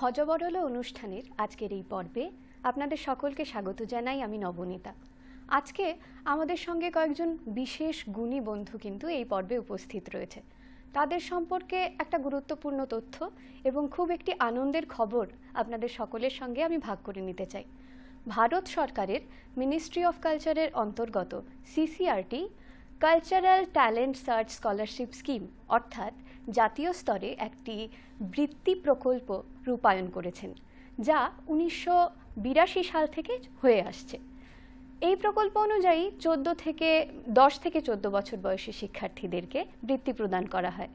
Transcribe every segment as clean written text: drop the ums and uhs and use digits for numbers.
হজবরল অনুষ্ঠানের আজকের এই পর্বে আপনাদের সকলকে স্বাগত জানাই। আমি নবনীতা। আজকে আমাদের সঙ্গে কয়েকজন বিশেষ গুণী বন্ধু কিন্তু এই পর্বে উপস্থিত রয়েছে। তাদের সম্পর্কে একটা গুরুত্বপূর্ণ তথ্য এবং খুব একটি আনন্দের খবর আপনাদের সকলের সঙ্গে আমি ভাগ করে নিতে চাই। ভারত সরকারের মিনিস্ট্রি অফ কালচারের অন্তর্গত CCRT cultural talent search scholarship scheme অর্থাৎ জাতীয় স্তরে একটি বৃত্তি প্রকল্প রূপায়ণ করেছেন, যা 1982 সাল থেকে হয়ে আসছে। এই প্রকল্প অনুযায়ী 10 থেকে 14 বছর বয়সী শিক্ষার্থীদেরকে বৃত্তি প্রদান করা হয়,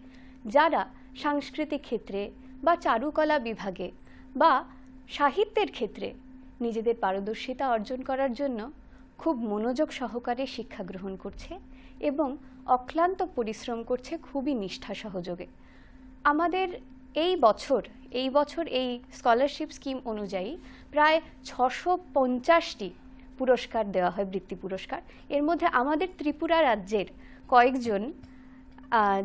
যারা সাংস্কৃতিক ক্ষেত্রে বা চারুকলা বিভাগে বা সাহিত্যের ক্ষেত্রে নিজেদের পারদর্শিতা অর্জন করার জন্য খুব মনোযোগ সহকারে শিক্ষা গ্রহণ করছে এবং অক্লান্ত পরিশ্রম করছে খুবই নিষ্ঠা সহযোগে। আমাদের এই বছর এই স্কলারশিপ স্কিম অনুযায়ী প্রায় 650টি পুরস্কার দেওয়া হয়, বৃত্তি পুরস্কার। এর মধ্যে আমাদের ত্রিপুরা রাজ্যের কয়েকজন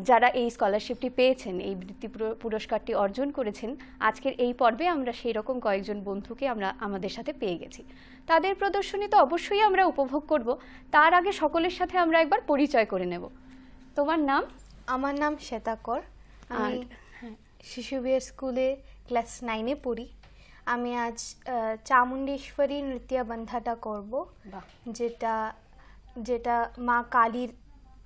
যারা এই স্কলারশিপটি পেয়েছেন, এই বৃত্তি পুরস্কারটি অর্জন করেছেন, আজকের এই পর্বে আমরা সেই রকম কয়েকজন বন্ধুকে আমরা আমাদের সাথে পেয়ে গেছি। তাদের প্রদর্শনী তো অবশ্যই আমরা উপভোগ করব, তার আগে সকলের সাথে আমরা একবার পরিচয় করে নেব। তোমার নাম? আমার নাম শ্বেতা কর। আমি শিশু বিহার স্কুলে ক্লাস 9-এ পড়ি। আমি আজ চামুণ্ডেশ্বরী নৃত্যবন্ধাটা করব, যেটা মা কালীর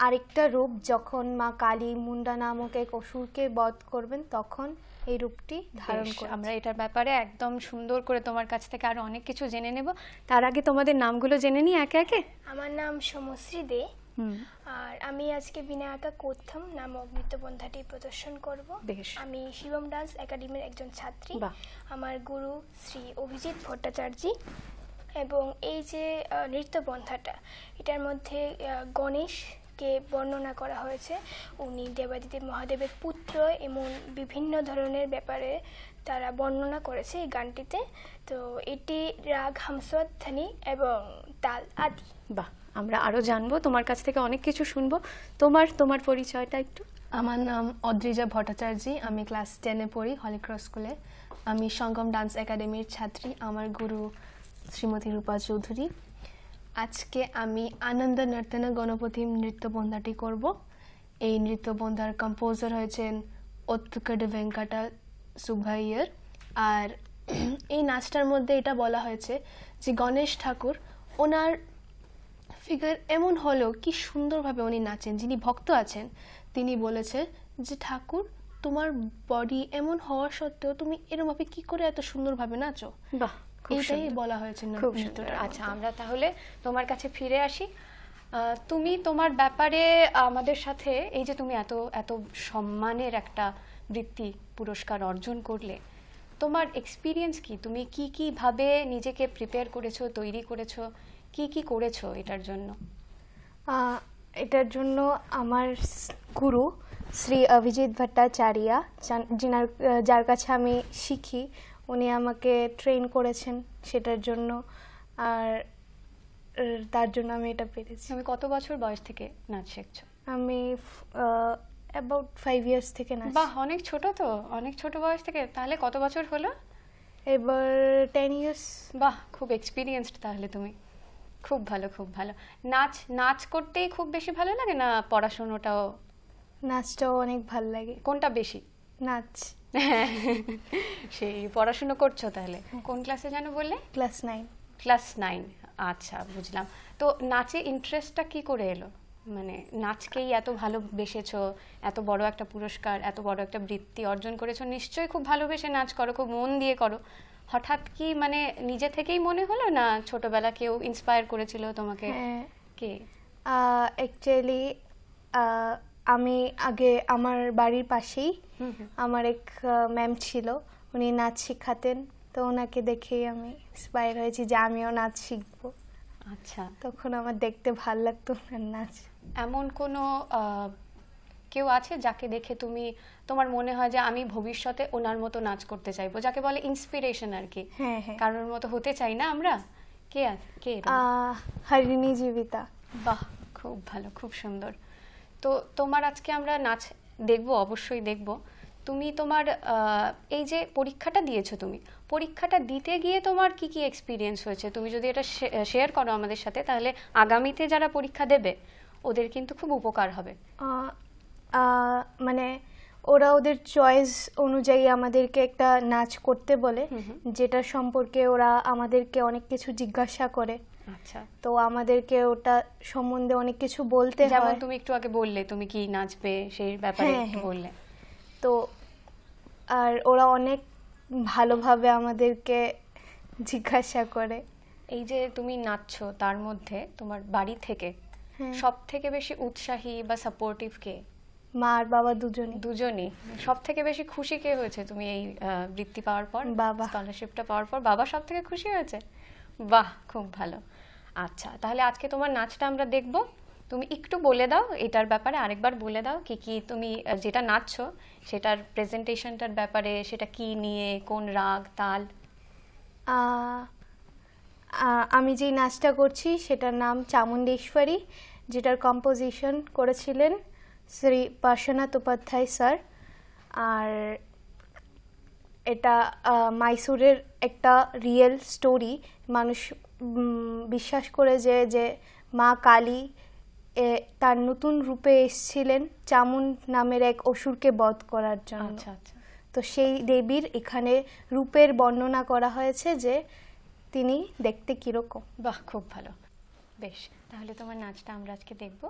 আরেকটা রূপ। যখন মা কালী মুন্ডা নামক এক অসুরকে বধ করবেন, তখন এই রূপটি ধারণ করে। আমরা এটার ব্যাপারে একদম সুন্দর করে তোমার কাছ থেকে আরো অনেক কিছু জেনে নেব। তার আগে তোমাদের নামগুলো জেনে নিই একে একে। আমার নাম সমশ্রী দে, আর আমি আজকে বিনায়কা কোত্থম নামক নৃত্যবন্ধাটি প্রদর্শন করব। আমি শিবম ডান্স একাডেমির একজন ছাত্রী। আমার গুরু শ্রী অভিজিৎ ভট্টাচার্য। এবং এই যে নৃত্যবন্ধাটা, এটার মধ্যে গণেশকে বর্ণনা করা হয়েছে। উনি দেবাদিদেব মহাদেবের পুত্র, এমন বিভিন্ন ধরনের ব্যাপারে তারা বর্ণনা করেছে এই গানটিতে। তো এটি রাগ হামসধ্বনি এবং তাল আদি। বাহ, আমরা আরো জানবো, তোমার কাছ থেকে অনেক কিছু শুনবো। তোমার পরিচয়টা একটু। আমার নাম অদ্রিজা ভট্টাচার্য। আমি ক্লাস 10-এ পড়ি হলিক্রস স্কুলে। আমি সঙ্গম ডান্স একাডেমির ছাত্রী। আমার গুরু শ্রীমতী রূপা চৌধুরী। আজকে আমি আনন্দ নর্তন গণপতি নৃত্যবন্ধাটি করব। এই নৃত্যবন্ধার কম্পোজার হয়েছেন ওত্তুকড ভেঙ্কটা সুব্বাইয়ার। আর এই নাচটার মধ্যে এটা বলা হয়েছে যে গণেশ ঠাকুর, ওনার ফিগার এমন হলেও কি সুন্দরভাবে উনি নাচেন। যিনি ভক্ত আছেন তিনি বলেছে যে ঠাকুর, তোমার বডি এমন হওয়া সত্ত্বেও তুমি এরমভাবে কি করে এত সুন্দরভাবে নাচো। বাহ, এটাই বলা হয়েছে। আচ্ছা, আমরা তাহলে তোমার কাছে ফিরে আসি। তুমি তোমার ব্যাপারে আমাদের সাথে, এই যে তুমি এত এত সম্মানের একটা বৃত্তি পুরস্কার অর্জন করলে, তোমার এক্সপিরিয়েন্স কি? তুমি কি ভাবে নিজেকে প্রিপেয়ার করেছো, তৈরি করেছো, কি করেছো এটার জন্য? এটার জন্য আমার গুরু শ্রী অভিজিৎ ভট্টাচার্য, যার কাছে আমি শিখি, উনি আমাকে ট্রেন করেছেন সেটার জন্য, আর তার জন্য আমি এটা পেরেছি। তুমি কত বছর বয়স থেকে নাচ শিখছো? আমি অ্যাবাউট 5 ইয়ার্স থেকে নাচ। বাহ, অনেক ছোট তো, অনেক ছোট বয়স থেকে। তাহলে কত বছর হলো? এবার 10 ইয়ার্স। বাহ, খুব এক্সপিরিয়েন্সড তাহলে তুমি। খুব ভালো, খুব ভালো। নাচ করতেই খুব বেশি ভালো লাগে না পড়াশোনাটাও? নাচটাও অনেক ভালো লাগে। কোনটা বেশি? নাচ। সেই পড়াশোনা করছো তাহলে? কোন ক্লাসে যেন বললে? ক্লাস 9। ক্লাস 9, আচ্ছা, বুঝলাম। তো নাচে ইন্টারেস্টটা কি করে এলো? মানে নাচকেই এত ভালোবেসেছো, এত বড় একটা পুরস্কার, এত বড় একটা বৃত্তি অর্জন করেছো, নিশ্চয়ই খুব ভালোবেসে নাচ করো, খুব মন দিয়ে করো। হঠাৎ কি মানে নিজে থেকেই মনে হলো, না ছোটবেলা কেউ ইন্সপায়ার করেছিল তোমাকে? কে? অ্যাকচুয়ালি আমি আগে আমার বাড়ির পাশেই আমার এক ম্যাম ছিল, উনি নাচ শেখাতেন। তো ওনাকে দেখেই আমি ইন্সপায়ার হয়েছি যে আমিও নাচ শিখবো। আচ্ছা, তখন আমার দেখতে ভাল লাগতো ওনার নাচ। এমন কোনো কেউ আছে যাকে দেখে তোমার মনে হয় যে আমি ভবিষ্যতে ওনার মতো নাচ করতে চাইবো, যাকে বলে ইন্সপিরেশন আর কি? হ্যাঁ, কারোর মতো হতে চাই না আমরা? কে? হরিণী জীবিতা। বাহ, খুব ভালো, খুব সুন্দর। তো তোমার আজকে আমরা নাচ দেখবো, অবশ্যই দেখবো। তুমি তোমার এই যে পরীক্ষাটা দিয়েছো, তুমি পরীক্ষাটা দিতে গিয়ে তোমার কি কি এক্সপিরিয়েন্স হয়েছে, তুমি যদি এটা শেয়ার করো আমাদের সাথে, তাহলে আগামীতে যারা পরীক্ষা দেবে ওদের কিন্তু খুব উপকার হবে। মানে ওরা ওদের চয়েস অনুযায়ী আমাদেরকে একটা নাচ করতে বলে, যেটা সম্পর্কে ওরা আমাদেরকে অনেক কিছু জিজ্ঞাসা করে। আচ্ছা, তো আমাদেরকে ওটা সম্বন্ধে অনেক কিছু বলতে হয়। যেমন তুমি একটু আগে বললে তুমি কি নাচবে, সেই ব্যাপারে একটু বললে। তো আর ওরা অনেক ভালোভাবে আমাদেরকে জিজ্ঞাসা করে। এই যে তুমি নাচছো, তার মধ্যে তোমার বাড়ি থেকে সব থেকে বেশি উৎসাহী বা সাপোর্টিভ কে? মা আর বাবা দুজনই। সব থেকে বেশি খুশি কে হয়েছে তুমি এই বৃত্তি পাওয়ার পর, বাবা। স্কলারশিপটা পাওয়ার পর বাবা সব থেকে খুশি হয়েছে? বাহ, খুব ভালো। আচ্ছা, তাহলে আজকে তোমার নাচটা আমরা দেখব। তুমি একটু বলে দাও এটার ব্যাপারে, আরেকবার বলে দাও কি কি তুমি যেটা নাচছো সেটার প্রেজেন্টেশনটার ব্যাপারে, সেটা কি নিয়ে, কোন রাগ তাল? আমি যেই নাচটা করছি সেটার নাম চামুণ্ডেশ্বরী, যেটার কম্পোজিশন করেছিলেন শ্রী পার্শ্বনাথ উপাধ্যায় স্যার। আর এটা মাইসুরের একটা রিয়েল স্টোরি। মানুষ বিশ্বাস করে যে মা কালী তার নতুন রূপে এসেছিলেন চামুণ্ড নামের এক অসুরকে বধ করার জন্য। আচ্ছা আচ্ছা। তো সেই দেবীর এখানে রূপের বর্ণনা করা হয়েছে যে তিনি দেখতে কিরকম। বাহ, খুব ভালো। বেশ, তাহলে তোমার নাচটা আমরা আজকে দেখব।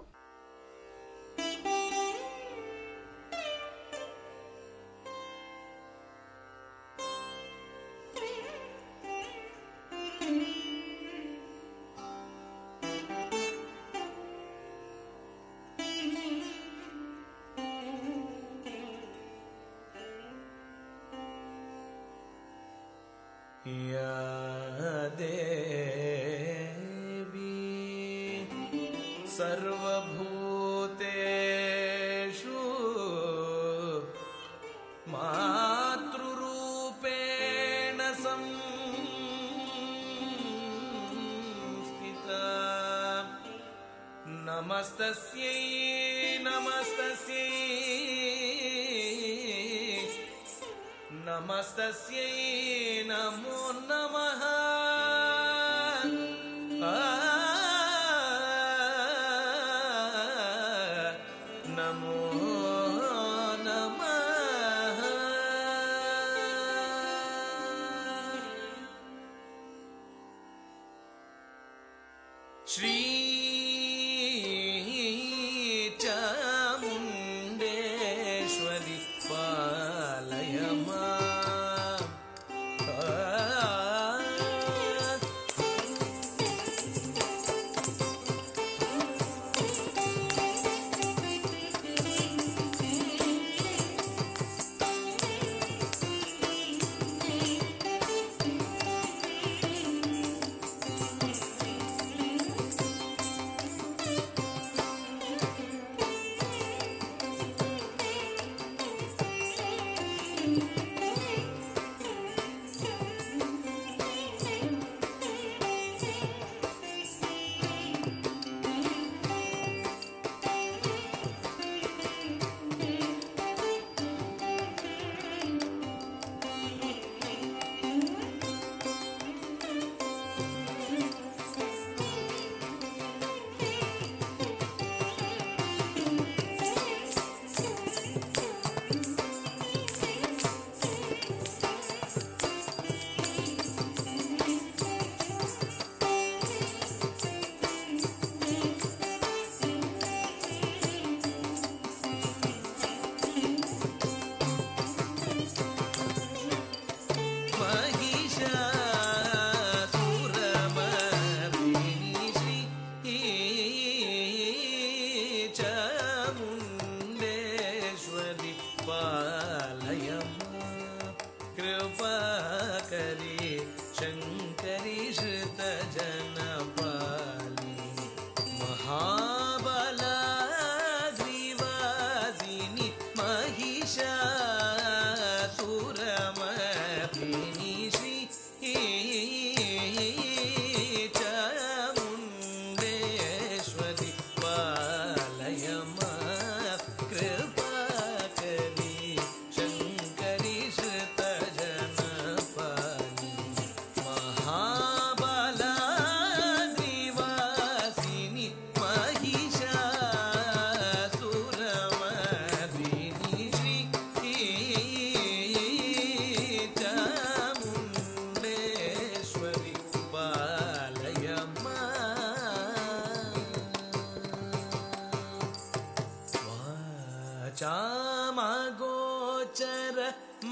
या देवी सर्वभूतेषु मातृरूपेण संस्थिता, नमस्तस्यै नमस्तस्यै नमस्तस्यै नमो नमः। नमो नमः। श्री चामुण्डेश्वरी पालय माम्।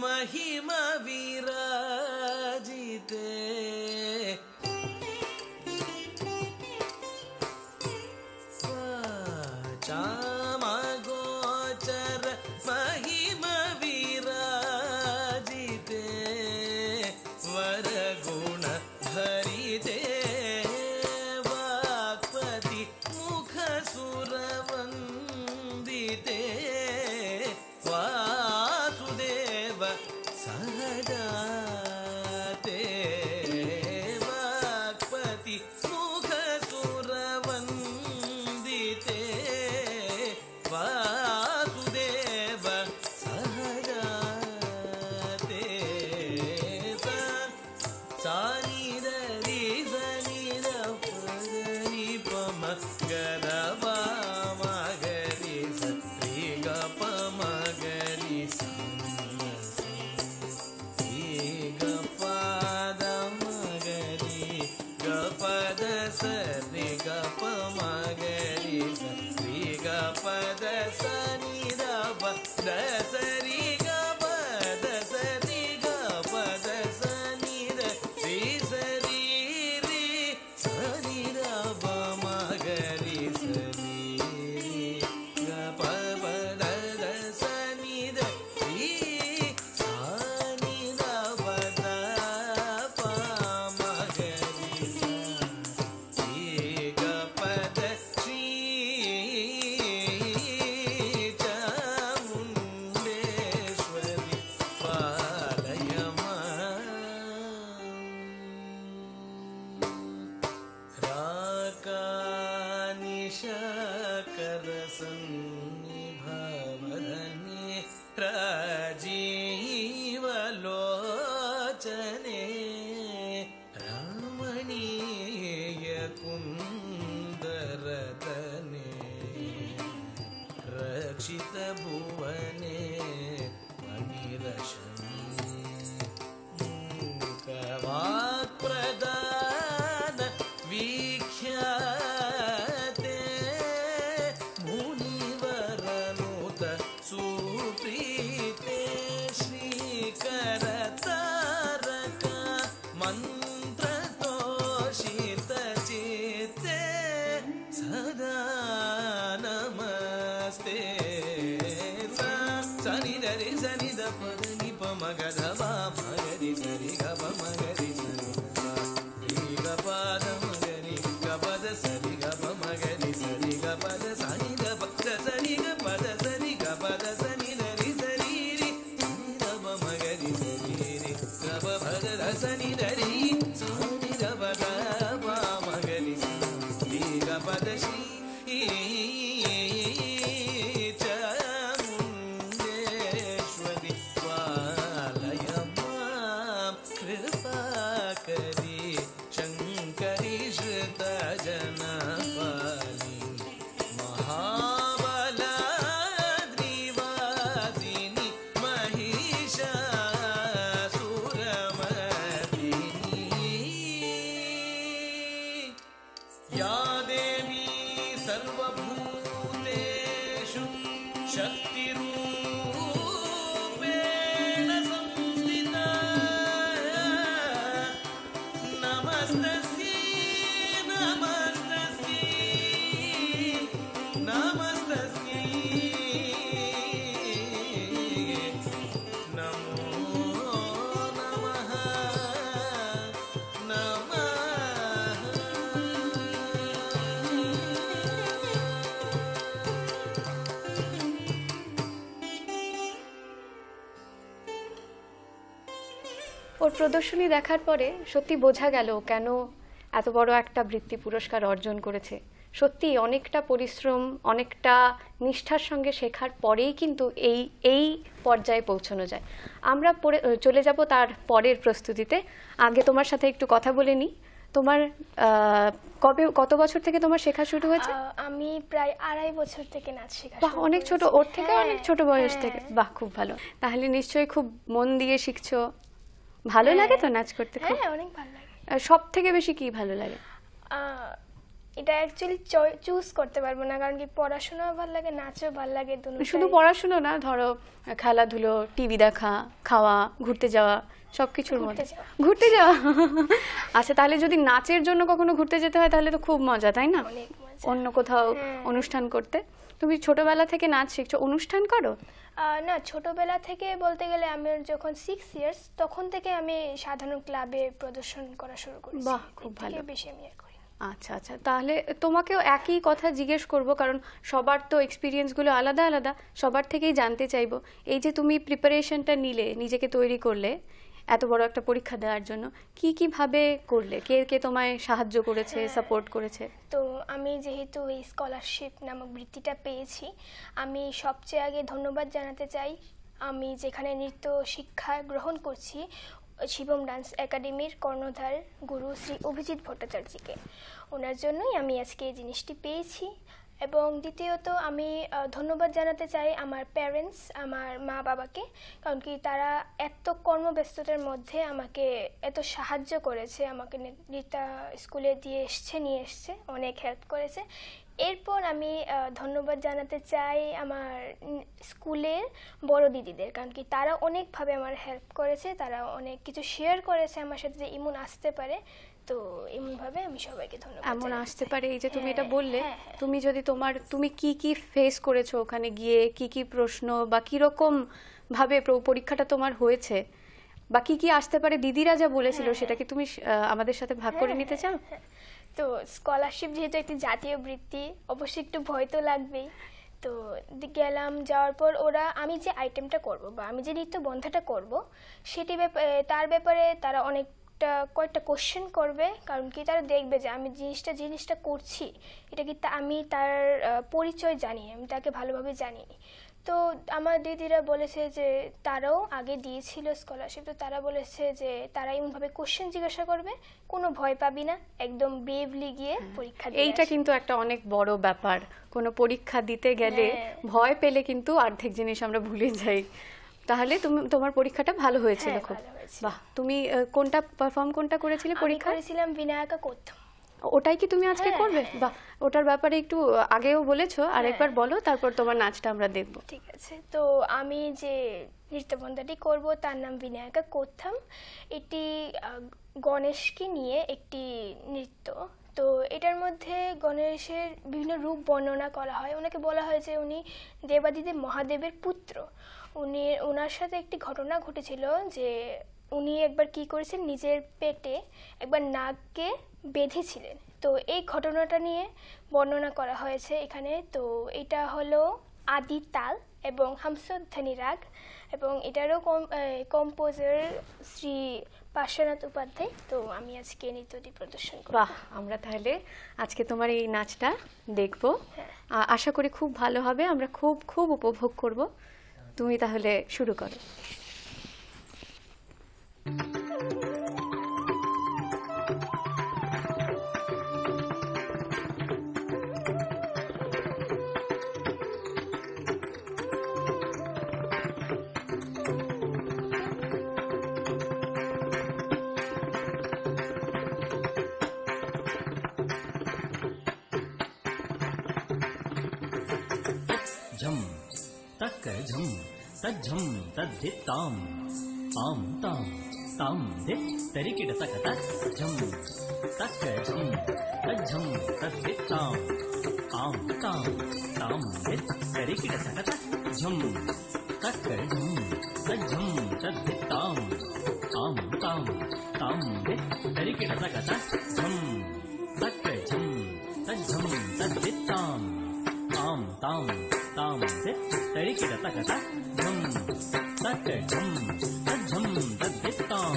महिमा विराजिते वाचामगोचर महिमा विराजिते वरगुण भरिते वाक्पति मुख सुरवन्दिते वासुदेव सहजाते वाक्पति मुख सुरवन्दिते वासुदेव सहजाते सानिदरि सनिद पदनि पम गदवा मगरि सरि गप मगरि गपद मगरि गपद सरि गप मगरि सरि गपद सनि दप दसरि गपद सरि गपद सनि रि सरि रि सनि दप मगरि सरि गपद सनि रि सनि दप प मगरि सरि गपद श्री चामुण्डेश्वरि पालय राकानिशकरसन्निभवदने राजीवलोचने रमणीयकुन्दरतने रक्षितभुवने मणिरशने मूकवाक्प्रदान वीख्याते मुनिवरनुत सुप्रीते श्रीकरतारक मन्त्रतोषितचित्ते सदा नमस्ते सनि दरि सनि दप नि प मगधवा मगरि सरि गप मगरि सरि गपद मगरि गपद सरि गप मगरि सरि गपद सनि दप सनि गपद सरि गपद सनि दरि सरि रि सनि दप मगरि सरि रि गप भद सनि दरि सनि दप प मगरि सरि गपद श्री चामुण्डेश्वरि पालय मां कृपाकरि शङ्करि श्रुतजनपालिनि महाबलाद्रिवासिनि महिषासुरमर्दिनि या देवी सर्वभूतेषु शक्तिरूपेण संस्थिता नमस्तस्यै नमस्तस्यै नमस्तस्यै नमो नमः ওর প্রদর্শনী দেখার পরে সত্যি বোঝা গেল কেন এত বড় একটা বৃত্তি পুরস্কার অর্জন করেছে। সত্যি অনেকটা পরিশ্রম, অনেকটা নিষ্ঠার সঙ্গে শেখার পরেই কিন্তু এই পর্যায়ে পৌঁছানো যায়। আমরা চলে যাব তার পরের প্রস্তুতিতে। আগে তোমার সাথে একটু কথা বলে নিই। তোমার কত বছর থেকে তোমার শেখা শুরু হয়েছে? আমি প্রায় 2.5 বছর থেকে নাচ শেখা। বাহ, অনেক ছোট, ওর থেকে অনেক ছোট বয়স থেকে। বাহ, খুব ভালো। তাহলে নিশ্চয়ই খুব মন দিয়ে শিখছো। ভালো লাগে তো নাচ করতে? হ্যাঁ, অনেক ভালো লাগে। সব থেকে বেশি কি ভালো লাগে? এটা অ্যাকচুয়ালি চুজ করতে পারবো না, কারণ কি পড়াশোনাও ভালো লাগে, নাচও ভালো লাগে। শুধু পড়াশোনা না, ধরো খেলাধুলো, টিভি দেখা, খাওয়া, ঘুরতে যাওয়া, সবকিছুর মধ্যে ঘুরতে যাওয়া। আচ্ছা, তাহলে যদি নাচের জন্য কখনো ঘুরতে যেতে হয় তাহলে তো খুব মজা, তাই না? অন্য কোথাও অনুষ্ঠান করতে। তুমি ছোটবেলা থেকে নাচ শিখছো, অনুষ্ঠান করো? না, ছোটবেলা থেকে বলতে গেলে আমি যখন 6 ইয়ার্স তখন থেকে আমি সাধারণ ক্লাবে প্রদর্শন করা শুরু করেছি। বাহ, খুব ভালো। বেশি আমি করি। আচ্ছা আচ্ছা, তাহলে তোমাকেও একই কথা জিজ্ঞেস করব, কারণ সবার তো এক্সপিরিয়েন্সগুলো আলাদা আলাদা, সবার থেকেই জানতে চাইবো। এই যে তুমি প্রিপারেশনটা নিলে, নিজেকে তৈরি করলে এত বড় একটা পরীক্ষা দেওয়ার জন্য, কি কি ভাবে করলে? কে কে তোমায় সাহায্য করেছে, সাপোর্ট করেছে? তো আমি যেহেতু এই স্কলারশিপ নামক বৃত্তিটা পেয়েছি, আমি সবচেয়ে আগে ধন্যবাদ জানাতে চাই আমি যেখানে নৃত্য শিক্ষা গ্রহণ করছি শিবম ডান্স একাডেমির কর্ণধার গুরু শ্রী অভিজিৎ ভট্টাচার্যকে। ওনার জন্যই আমি আজকে এই জিনিসটি পেয়েছি। এবং দ্বিতীয়ত আমি ধন্যবাদ জানাতে চাই আমার প্যারেন্টস, আমার মা বাবাকে, কারণ কি তারা এত কর্মব্যস্ততার মধ্যে আমাকে এত সাহায্য করেছে, আমাকে নৃত্য স্কুলে নিয়ে এসছে, অনেক হেল্প করেছে। এরপর আমি ধন্যবাদ জানাতে চাই আমার স্কুলের বড় দিদিদের, কারণ কি তারা অনেকভাবে আমার হেল্প করেছে, তারা অনেক কিছু শেয়ার করেছে আমার সাথে যে এমন আসতে পারে। তো এমন ভাবে আমি সবাইকে ধন্যবাদ। এমন আসতে পারে, এই যে তুমি এটা বললে, তুমি যদি তুমি কি কি ফেস করেছো ওখানে গিয়ে, কি কি প্রশ্ন বা কি রকম ভাবে পরীক্ষাটা তোমার হয়েছে, বা কি কি আসতে পারে, দিদিরা যা বলেছিল সেটা কি তুমি আমাদের সাথে ভাগ করে নিতে চাও? তো স্কলারশিপ যেহেতু একটি জাতীয় বৃত্তি, অবশ্যই একটু ভয় তো লাগবেই। তো গেলাম, যাওয়ার পর ওরা আমি যে আইটেমটা করব বা আমি যে নৃত্য বন্ধাটা করব সেটি তার ব্যাপারে তারা কয়েকটা কোশ্চেন করবে, কারণ কি তারা দেখবে যে আমি জিনিসটা করছি এটা কি আমি তার পরিচয় জানি, আমি তাকে ভালোভাবে জানি। তো আমার দিদিরা বলেছে যে তারাও আগে দিয়েছিল স্কলারশিপ, তো তারা বলেছে যে তারা এমনভাবে কোশ্চেন জিজ্ঞাসা করবে, কোনো ভয় পাবি না, একদম ব্রেভলি গিয়ে পরীক্ষা দিবি। এইটা কিন্তু একটা অনেক বড় ব্যাপার, কোনো পরীক্ষা দিতে গেলে ভয় পেলে কিন্তু অর্ধেক জিনিস আমরা ভুলে যাই। তাহলে তোমার পরীক্ষাটা ভালো হয়েছিল? খুব বাহ। তুমি কোনটা পারফর্ম করেছিলে পরীক্ষা? করেছিলাম বিনায়কা কোত্থম। ওটাই কি তুমি আজকে করবে? বাহ, ওটার ব্যাপারে একটু আগেও বলেছো, আর একবার বলো, তারপর তোমার নাচটা আমরা দেখব। ঠিক আছে। তো আমি যে নৃত্যবন্ধাটি করব তার নাম বিনায়কা কোত্থম। এটি গণেশকে নিয়ে একটি নৃত্য। তো এটার মধ্যে গণেশের বিভিন্ন রূপ বর্ণনা করা হয়। ওনাকে বলা হয় যে উনি দেবাদিদেব মহাদেবের পুত্র। ওনার সাথে একটি ঘটনা ঘটেছিল যে উনি একবার কি করেছেন, নিজের পেটে একবার নাগকে বেঁধেছিলেন। তো এই ঘটনাটা নিয়ে বর্ণনা করা হয়েছে এখানে। তো এটা হলো আদি তাল এবং হামসধ্বনি রাগ, এবং এটারও কম্পোজার শ্রী পার্শ্বনাথ উপাধ্যায়। তো আমি আজকে নৃত্যটি প্রদর্শন করব। বাহ, আমরা তাহলে আজকে তোমার এই নাচটা দেখব। আশা করি খুব ভালো হবে, আমরা খুব খুব উপভোগ করব। তুমি তাহলে শুরু করো। झम तक झम तज्झम तद्धित्ताम आम ताम ताम धित तरिकिट तकत झम तक झम तज्झम तद्धित्ताम आम ताम ताम धित तरिकिट तकत झम तक झम तज्झम तद्धित्ताम आम ताम ताम धित तरिकिट तकत झम तक झम तज्झम तद्धित्ताम आम ताम ताम धित तरिकिट तकत झम तक झम तज्झम तद्धित्ताम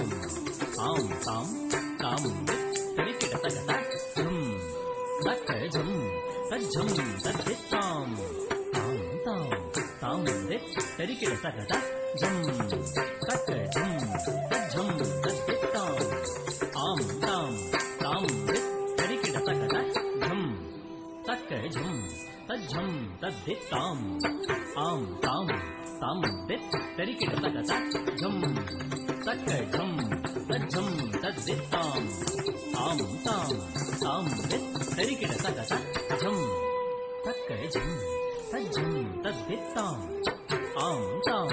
आम ताम ताम धित तरिकिट तकत झम तक झम तज्झम तद्धित्ताम आम ताम ताम धित तरिकिट तकत झम तक झम तज्झम तद्धित्ताम आम ताम ताम धित तरिकिट तकत झम तक झम तज्झं तद्धित्ताम् आं तां तां दित् तरिकिट तकता झं तक्कझं तज्झं तद्धित्ताम् आं तां तां दित् तरिकिट तकता झं तक्कझं तज्झं तद्धित्ताम् आं तां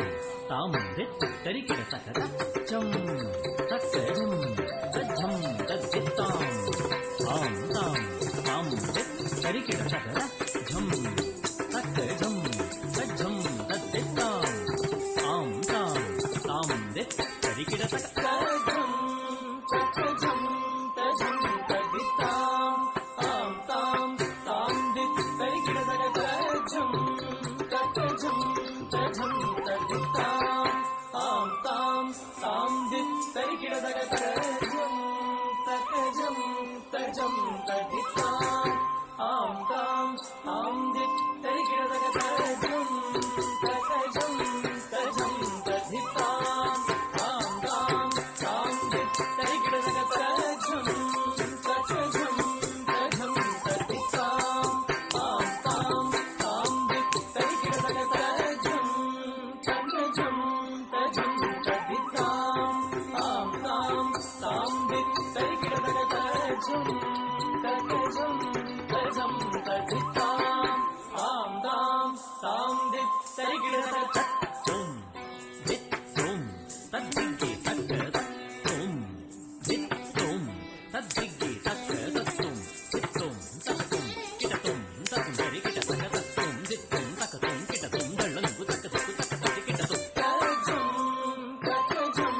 तां दित् तरिकिट तकता झं तक्कझं तज्झं तद्धित्ताम् आं तां तां दित् तरिकिट तकता झं तक्कझं तज्झं तद्धित्ताम् आं तां तां दित् तरिकिट तकता झं तक्कझं तज्झं तद्धित्ताम् आं तां तां दित् तरिकिट तकता झं तक्कझं तज्झं तद्धित्ताम् आं तां तां दित् तरिकिट तकता झं तक्कझं तज्झं तद्धित्ताम् आं तां तां दित् तरिकिट तकता झं तक्कझं तज्झं तद्धित्ताम् आं तां तां दित् तरिकिट तकता झं तक्कझं तज्झं तद्धित्ताम् आं तां तां दित् तरिकिट तकता झं तक्कझं तज्झं तद्धित्ताम् आं तां तां दित् तरिकिट तकता झं तक्कझं तज्झं तद्धित्ताम् आं तां तां दित् तरिकिट तकता ॐ दित् ॐ तद्दिग्गे तक्क ॐ दित् ॐ तद्दिग्गे तक्क तत्तुं दित्तुं तक्तुं किटतुं तत्तुं तरिकिट तकता ॐ दित्तुं तक्तुं किटतुं दळ्ळंगु तक्तुं तरिकिटतुं तज्झं तक्कझं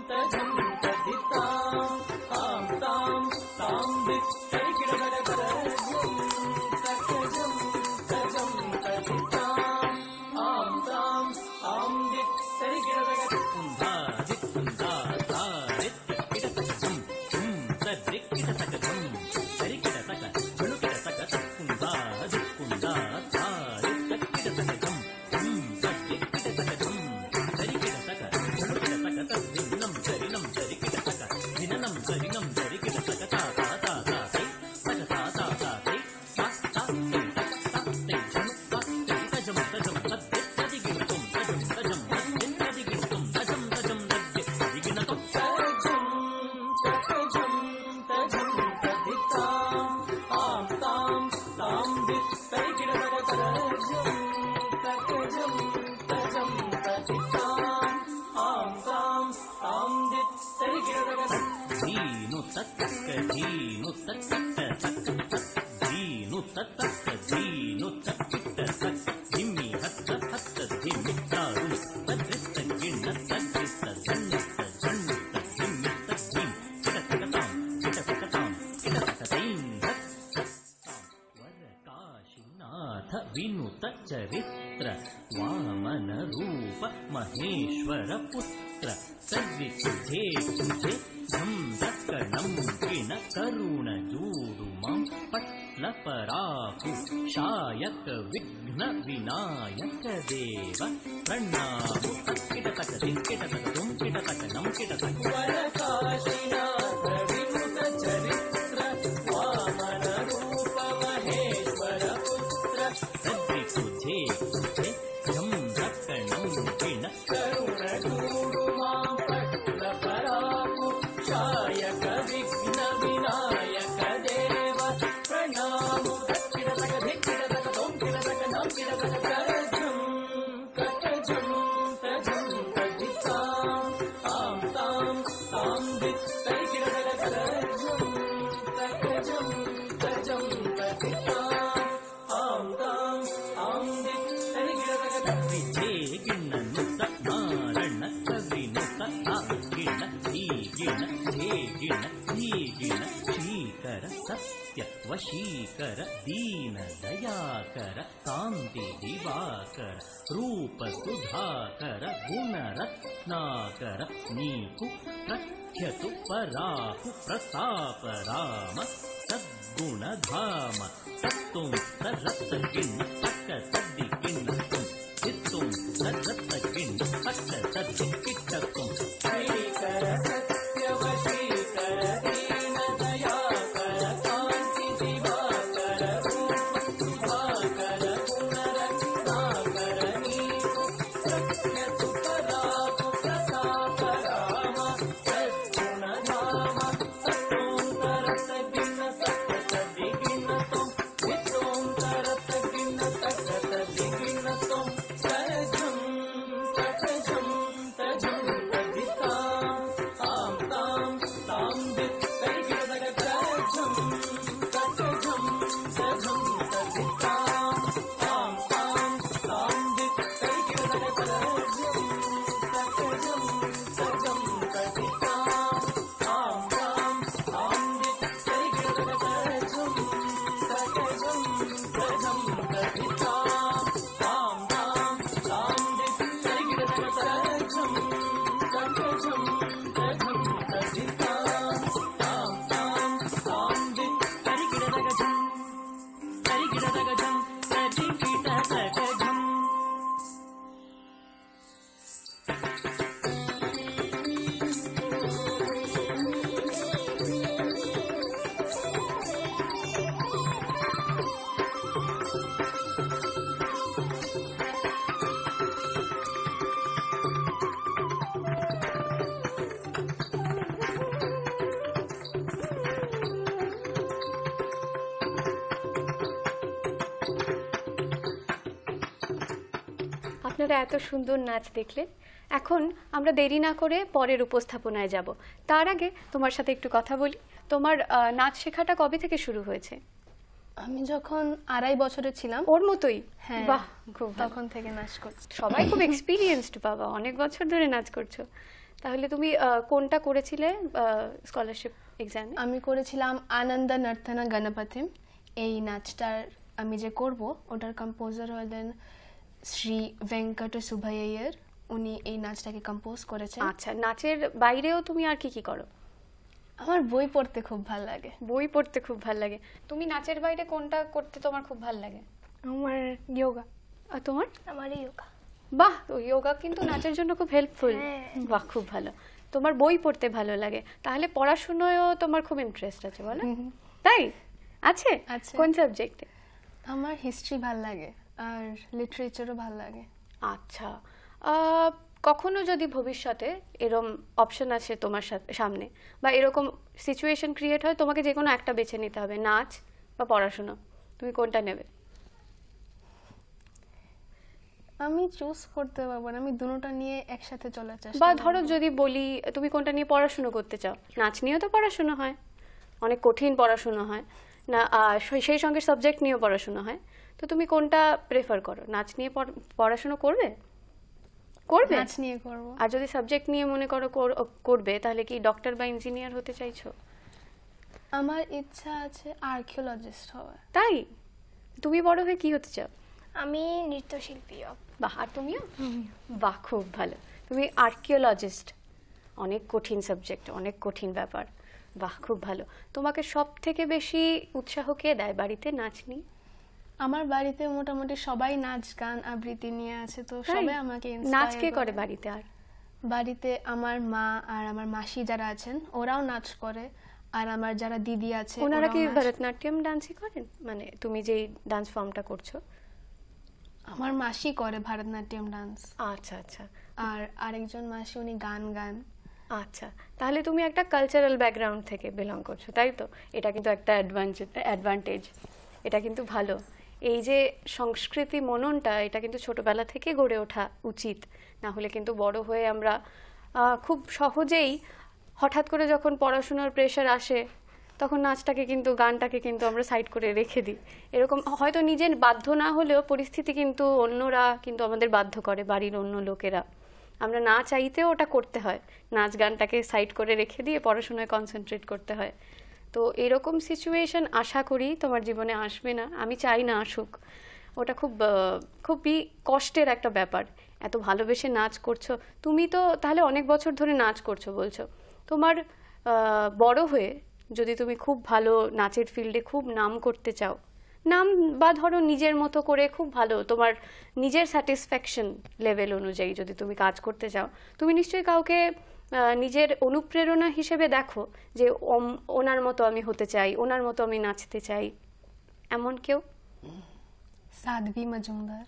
तज्झं तद्धित्ताम् आं तां तां दित् तरिकिट तकता झं तक्कझं तज्झं तद्धित्ताम् आं तां तां दित् तरिकिट तकता पुन्हा दित् पुन्हा धा दित् किटतकझं तद्दिक्किट तकझं तरिकिट तक झणुकिट तक पुन्हा दित् पुन्हा धा दित् किटतकझं तद्दिक्किट तकझं तरिकिट तक झणुकिट तक तद्दिन्नं तरिनं तरिकिट तक दिननं तरिनं तरिकिट तक ता ता ता ता तै तक ता ता ता तै ता ता तै तक ता तै झणु ता तै तजं तजं तद्दित् तदिगिणतं तजं तजं तद्दित् तदिगिणतं तजं तजं तद्दित् तदिगिणतं तज्झं तक्कझं तज्झं तद्धित्ताम् आं तां तां दित् तरिकिट तकता झं तक्कझं तज्झं तद्धित्ताम् आं तां तां दित् तरिकिट तकता धीनु तत्तक्क धीनु तत्तक्क तक्क तत् धीनु तत्तक्क धीनु तक्किट तक्क धिम्मि हत्त हत्त धिम्मि तारु तद्रित्त गिण्ण तद्रित्त झण्णत्त झण्णत्त धिम्मि तद्धिम् किटतकताम् किटतकताम् किटतकतैं धत्तताम् वरकाशीनाथ विनुत चरित्र वामन रूप महेश्वर पुत्र सर्विकुजे कुजे झं दक्कणं किण करुण जूडु मां पट्लपराकु शायक विघ्न विनायक देव प्रणामु किटतक दिक्किटतक तुं किटतकनं किटतक वरकाशीनाथ विनुत चरित्र वामन रूप महेश्वर पुत्र सर्विकुजे कुजे झं दक्कणं किण करुण जूडु मां पट्लपराकु शायक विघ्न विनायक देव प्रणामु किटतक दिक्किटतक तुं किटतकनं किटतक तज्झं तक्कझं तज्झं तद्धित्ताम् आं तां तां दित् तरिकिट तकता झं तक्कझं तज्झं तद्धित्ताम् आं तां तां दित् तरिकिट तकता विजे गिण्णनुत नारण कविनुत गिण धी गिण धे गिण धी गिण श्रीकर सत्य वशीकर दीन दयाकर कांति दिवाकर रूप सुधाकर गुण रत्नाकर नीकु प्रख्यतु पराकु प्रताप राम सद्गुण धाम तत्तुं तरत्त गिण्ण तक्क तद्दि गिण्ण तुं चित्तुं तरत्त गिण्ण तक्क तद्दि किट्टतुं श्रीकर सत्य वशीकर दीन दयाकर कांति दिवाकर रूप सुधाकर আপনারা এত সুন্দর নাচ দেখলেন। এখন আমরা দেরি না করে পরের উপস্থাপনায় যাব। তার আগে তোমার সাথে একটু কথা বলি। তোমার নাচ শেখাটা কবে থেকে শুরু হয়েছে? আমি যখন 2.5 বছরের ছিলাম ওর মতোই? হ্যাঁ, বাহ, খুব ভালো। তখন থেকে নাচ করছি। সবাই খুব এক্সপিরিয়েন্সড বাবা, অনেক বছর ধরে নাচ করছো। তাহলে তুমি কোনটা করেছিলে স্কলারশিপ এক্সামে? আমি করেছিলাম আনন্দ নর্তনা গণপতিম। এই নাচটার আমি যে করব ওটার কম্পোজার হলেন শ্রী ভেঙ্কট সুব্বাইয়ার। উনি এই নাচটাকে কম্পোজ করেছেন। আচ্ছা, নাচের বাইরেও তুমি আর কি কি করো? আমার বই পড়তে খুব ভালো লাগে। বই পড়তে খুব ভালো লাগে। তুমি নাচের বাইরে কোনটা করতে তোমার খুব ভালো লাগে? আমার যোগা। আর তোমার? আমার ইয়োগা। বাহ, যোগা কিন্তু নাচের জন্য খুব হেল্পফুল। বাহ, খুব ভালো। তোমার বই পড়তে ভালো লাগে, তাহলে পড়াশোনায়ও তোমার খুব ইন্টারেস্ট আছে, বলো? তাই আছে? আছে। কোন সাবজেক্টে? আমার হিস্ট্রি ভালো লাগে আর লিটারেচারও ভালো লাগে। আচ্ছা, কখনো যদি ভবিষ্যতে এরকম অপশন আসে তোমার সামনে, বা এরকম সিচুয়েশন ক্রিয়েট হয়, তোমাকে যে কোনো একটা বেছে নিতে হবে, নাচ বা পড়াশোনা, তুমি কোনটা নেবে? আমি চুজ করতে পারবো না, আমি দুটোটা নিয়ে একসাথে চলার চেষ্টা বা করব। ধরো যদি বলি তুমি কোনটা নিয়ে পড়াশোনা করতে চাও, নাচ নিয়েও তো পড়াশোনা হয়, অনেক কঠিন পড়াশোনা হয় না, সেই সঙ্গে সাবজেক্ট নিয়েও পড়াশোনা হয়, তো তুমি কোনটা প্রেফার করো? নাচ নিয়ে পড়াশোনা করবে? করবে? নাচ নিয়ে করব। আর যদি সাবজেক্ট নিয়ে মনে করো করবে, তাহলে কি ডক্টর বা ইঞ্জিনিয়ার হতে চাইছো? আমার ইচ্ছা আছে আর্কিওলজিস্ট হওয়ার। তাই? তুমি বড় হয়ে কি হতে চাও? আমি নৃত্যশিল্পী হব। বাহ, আর তুমিও? বাহ, খুব ভালো। তুমি আর্কিওলজিস্ট, অনেক কঠিন সাবজেক্ট, অনেক কঠিন ব্যাপার। বাহ, খুব ভালো। তোমাকে সব থেকে বেশি উৎসাহ কে দেয় বাড়িতে নাচ নিয়ে? আমার বাড়িতে মোটামুটি সবাই নাচ গান আবৃত্তি নিয়ে আছে, তো সবাই আমাকে নাচ কে inspire করে বাড়িতে? আর বাড়িতে আমার মা আর আমার মাসি যারা আছেন ওরাও নাচ করে, আর আমার যারা দিদি আছে ওনারা কি ওরাও নাচ- ভরতনাট্যম ডান্সই করেন? মানে তুমি যেই ডান্স ফর্মটা করছো? আমার মাসি করে ভারতনাট্যম ডান্স, আচ্ছা আচ্ছা আর আরেকজন মাসি উনি গান গান। আচ্ছা, তাহলে তুমি একটা কালচারাল ব্যাকগ্রাউন্ড থেকে বিলং করছো, তাই তো? এটা কিন্তু একটা অ্যাডভান্টেজ, এটা কিন্তু ভালো। এই যে সংস্কৃতি মননটা, এটা কিন্তু ছোটবেলা থেকে গড়ে ওঠা উচিত, না হলে কিন্তু বড় হয়ে আমরা খুব সহজেই হঠাৎ করে যখন পড়াশোনার প্রেশার আসে, তখন নাচটাকে কিন্তু, গানটাকে কিন্তু আমরা সাইড করে রেখে দিই। এরকম হয়তো নিজের বাধ্য না হলেও পরিস্থিতি কিন্তু অন্যরা কিন্তু আমাদের বাধ্য করে, বাড়ির অন্য লোকেরা। আমরা না চাইতেও ওটা করতে হয়, নাচ গানটাকে সাইড করে রেখে দিয়ে পড়াশোনায় কনসেন্ট্রেট করতে হয়। তো এরকম সিচুয়েশন আশা করি তোমার জীবনে আসবে না, আমি চাই না আসুক। ওটা খুবই কষ্টের একটা ব্যাপার। এত ভালোবেসে নাচ করছো তুমি, তো তাহলে অনেক বছর ধরে নাচ করছো বলছো। তোমার বড় হয়ে যদি তুমি খুব ভালো নাচের ফিল্ডে খুব নাম করতে চাও, নাম বা ধরো নিজের মতো করে খুব ভালো তোমার নিজের স্যাটিসফ্যাকশন লেভেল অনুযায়ী যদি তুমি কাজ করতে চাও, তুমি নিশ্চয়ই কাউকে নিজের অনুপ্রেরণা হিসেবে দেখো যে ওনার মতো আমি হতে চাই, ওনার মতো আমি নাচতে চাই, এমন কেউ? সাধ্বী মজুমদার।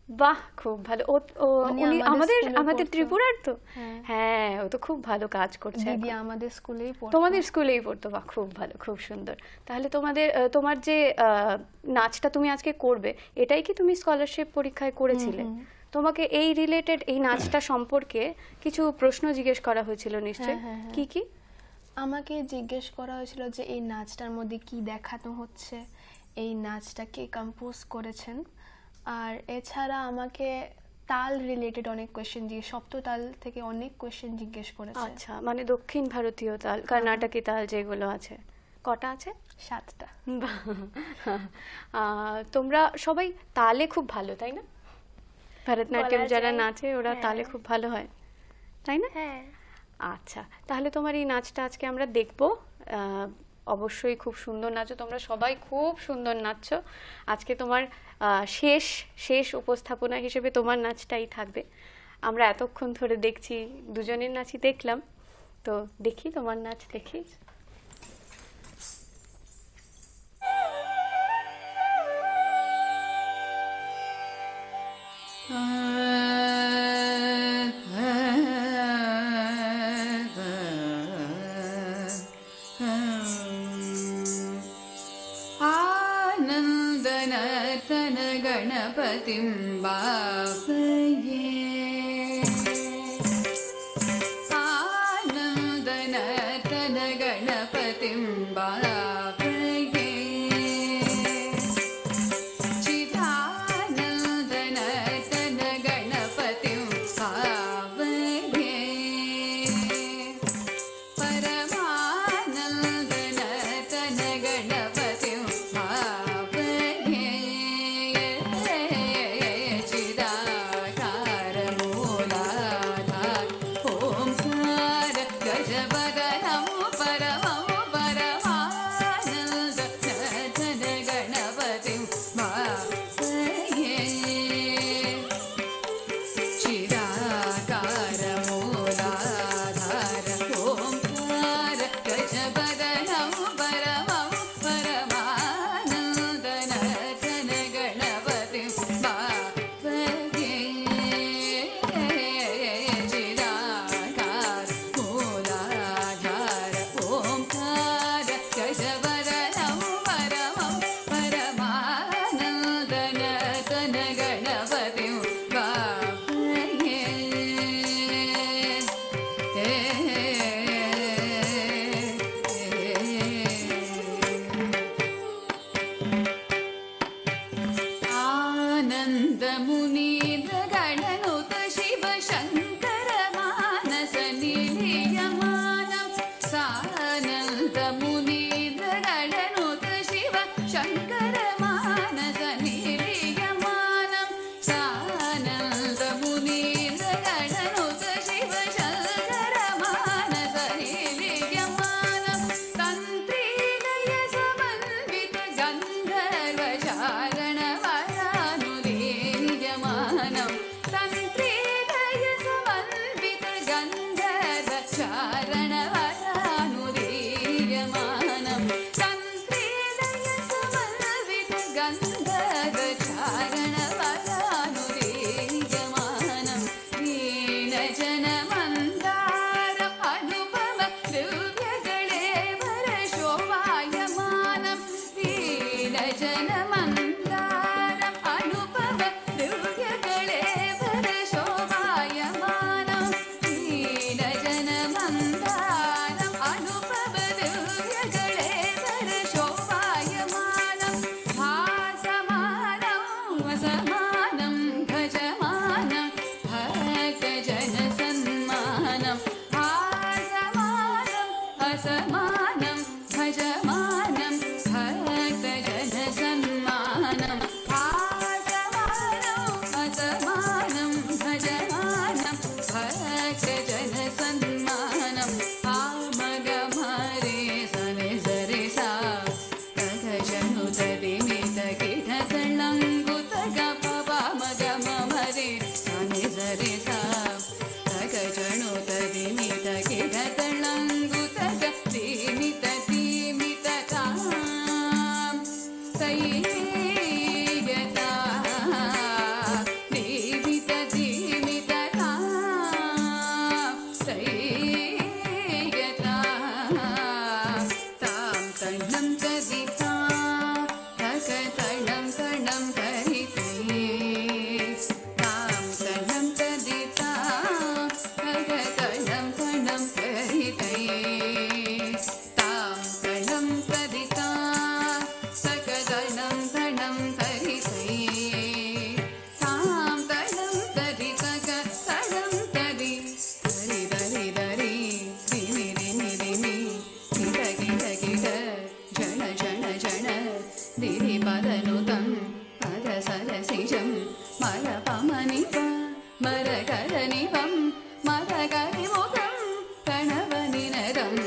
বাহ, খুব ভালো। উনি উনি আমাদের স্কুলে আমাদের পড়তো। ত্রিপুরার তো? হ্যাঁ। হ্যাঁ, ও তো খুব ভালো কাজ করছে দিদি এখন। আমাদের স্কুলেই পড়তো। তোমাদের স্কুলেই পড়তো? বাহ, খুব ভালো, খুব সুন্দর। তাহলে তোমার যে নাচটা তুমি আজকে করবে, এটাই কি তুমি স্কলারশিপ পরীক্ষায় করেছিলে? তোমাকে এই রিলেটেড, এই নাচটা সম্পর্কে কিছু প্রশ্ন জিজ্ঞেস করা হয়েছিল নিশ্চয়ই? হ্যাঁ, হ্যাঁ। কি কি? আমাকে জিজ্ঞেস করা হয়েছিল যে এই নাচটার মধ্যে কি দেখানো হচ্ছে, এই নাচটা কে কম্পোজ করেছেন, আর এছাড়া আমাকে তাল রিলেটেড অনেক কোয়েশ্চেন জিজ্ঞেস, সপ্ততাল থেকে অনেক কোয়েশ্চেন জিজ্ঞেস করেছে। আচ্ছা, মানে দক্ষিণ ভারতীয় তাল, কর্ণাটকী তাল যেগুলো আছে, কটা আছে? 7টা। বাহ। তোমরা সবাই তালে খুব ভালো, তাই না? ভরতনাট্যম বলা যারা যায়। নাচে ওরা হ্যাঁ। তালে খুব ভালো হয়, তাই না? হ্যাঁ। আচ্ছা, তাহলে তোমার এই নাচটা আজকে আমরা দেখবো। অবশ্যই খুব সুন্দর নাচো, তোমরা সবাই খুব সুন্দর নাচছো। আজকে তোমার শেষ উপস্থাপনা হিসেবে তোমার নাচটাই থাকবে। আমরা এতক্ষণ ধরে দেখছি, দুজনের নাচই দেখলাম, তো দেখি তোমার নাচ, দেখি। आनन्दनतन गणपतिं भावये आनन्दनर्तन गणपतिं भावये चिदानन्दनर्तन गणपतिं भावये परमानन्दनर्तन गणपतिं भावये चिदाकारमूलाधार ओंकार गजवदनं परमं परमानन्दनर्तन गणपतिं भावये चिदाकारमूलाधार ओंकार गजवदनं परमं परमानन्दनर्तन गणपतिं भावये चिदाकार मूलाधार ओंकार गजवदनं परमं परमानन्दनर्तन गणपतिं भावये आनन्दमुनीन्द्र गणनुत शिव शङ्कर मानस निलीयमानं सानन्दमुनीन्द्र गणनुत शिव शङ्कर मानस निलीयमानं सानन्दमुनीन्द्र गणनुत शिव शङ्कर मानस निलीयमानं तन्त्रीलय समन्वित गन्धर्व चारणवरानुलीयमानं तन्त्रीलय समन्वित गन्धर्व चारणवरानुलीयमानं तन्त्रीलय समन्वित गन्धर्व चारणवरानुलीयमानं दीनजनमन्दारम् अनुपम दिव्यगळेवर शोभायमानं दीनजनमन्दारम् अनुपम दिव्यगळेवर शोभायमानं दीनजनमन्दारम् अनुपम दिव्यगळेवर शोभायमानं भासमानं वसमानं भजमानं भक्तजनसन्मानं भासमानं असमानं भजमानं भक्तजनसन्मानं भासमानं असमानं भजमानं भक्तजनसन्मानं आमगमरे सने सरे सा तगजनुतदिमित किढतळङ्गुत गपपामगमरे सने सरे सा तगजनुतदिमित किढतळङ्गुत गदिमित दिमित तां तैयता दिमित दिमित तां तैयता तां तणं कदिता तकतणं तणं करिते तां तणं कदिता तकतणं तणं करिते तां तणं कदिता सकदनं तणं करिते तां तणं कदिता तणं करि दरि दरि दरि रिमि रिमि रिमि किट किट किट जन जन जन दिरि पदनुतं पद सरसिजं मलपमनिप मरकरनिपं मदकरिमुखं कणवनिनदम्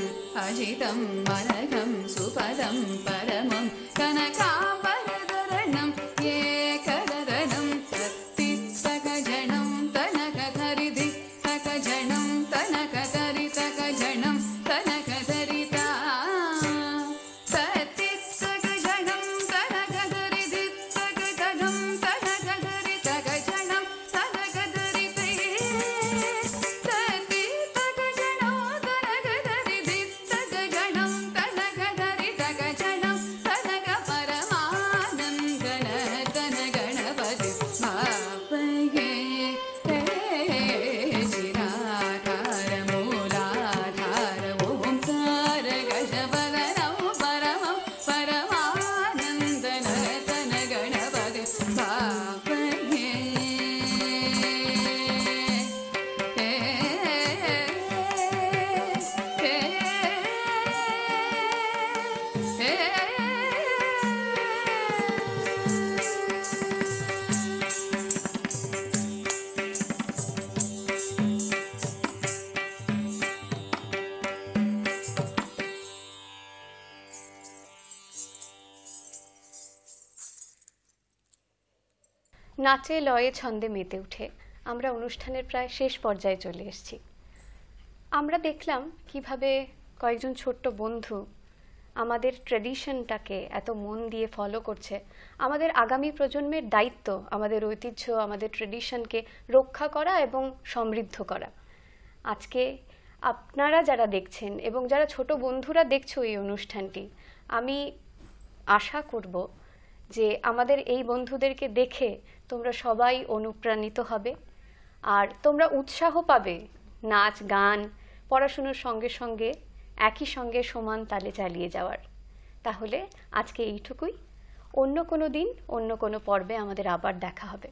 अजितं मनकं सुपदं परमं कनकाम्बरधरणं एकददनं तत्तित्तकजनं तनकधरिधि तकजनं तनकधरि तकजनं तनकधरिता तत्तित्तकजनं तनकधरिधि तकजनं तनकधरि तकजनं तनकधरिते নাচে লয়ে ছন্দে মেতে উঠে আমরা অনুষ্ঠানের প্রায় শেষ পর্যায়ে চলে এসেছি। আমরা দেখলাম কিভাবে কয়েকজন ছোট্ট বন্ধু আমাদের ট্র্যাডিশনটাকে এত মন দিয়ে ফলো করছে। আমাদের আগামী প্রজন্মের দায়িত্ব আমাদের ঐতিহ্য, আমাদের ট্র্যাডিশনকে রক্ষা করা এবং সমৃদ্ধ করা। আজকে আপনারা যারা দেখছেন এবং যারা ছোট বন্ধুরা দেখছো এই অনুষ্ঠানটি, আমি আশা করব যে আমাদের এই বন্ধুদেরকে দেখে তোমরা সবাই অনুপ্রাণিত হবে আর তোমরা উৎসাহ পাবে নাচ গান পড়াশুনোর সঙ্গে সঙ্গে একই সঙ্গে সমান তালে চালিয়ে যাওয়ার। তাহলে আজকে এইটুকুই। অন্য কোনো দিন অন্য কোনো পর্বে আমাদের আবার দেখা হবে।